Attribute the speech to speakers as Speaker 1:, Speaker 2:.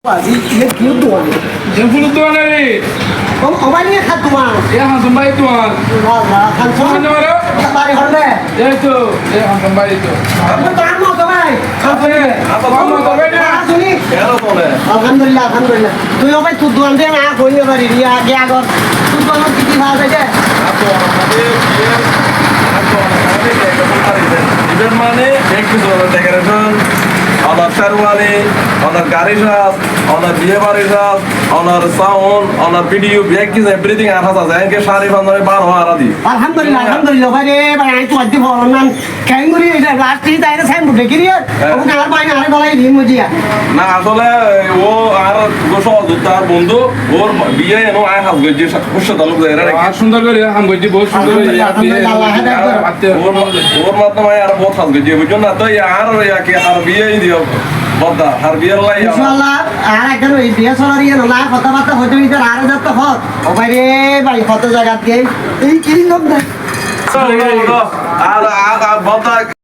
Speaker 1: Quasi ia kiu tuan.
Speaker 2: Yang puluh tuan ni.
Speaker 1: Obat ni kan tuan.
Speaker 2: Dia hantam bayi tuan.
Speaker 1: Allah kan tuan.
Speaker 2: Mana orang?
Speaker 1: Tak bari horne.
Speaker 2: Dia itu. Dia hantam bayi itu.
Speaker 1: Apa tuan mau tu bayi?
Speaker 2: Apa ni? Apa kamu kau ni?
Speaker 1: Ah suni.
Speaker 3: Hello, Tole.
Speaker 1: Alhamdulillah, alhamdulillah. Tu obat tu tuan dia nak kau ni bari dia dia agak. Tu tuan mau kiti bahasa je.
Speaker 3: Aku orang tadi Iber মানে একটু decoration honour sherwani honour গাড়ি সাজ honour বিয়ে বাড়ি সাজ অনার sound অনার video backing everything আর হাসা যায় কে সারি বান্ধবে 12 আর দি
Speaker 1: Alhamdulillah, alhamdulillah. Bari bari tu adi bolan. Kain guri এটা last ti তাইরে সাইন বুঝে কি রে? ও কার পাই না আরে বলাই দি মুজিয়া।
Speaker 3: না আসলে ও আর গোসল তার বন্ধু ওর বিয়ে এনো আয় হাস গজে খুশি তালুক যায় রে
Speaker 2: Ah sundar kali ya. Ham gaji bos sundar kali ya.
Speaker 3: ওর মাধ্যমে আর বহুত হাস গজে বুঝছো না তো আর ইয়াকে আর বিয়ে দিও বদা আর বিয়ে লাই
Speaker 1: ইনশাআল্লাহ আর একজন ওই বিয়ে সরারি এলো না কথাবার্তা হইতে হইতে আর যত হক ও ভাই রে ভাই কত জায়গা দিয়ে এই কি লোক দেখ
Speaker 3: আর বদা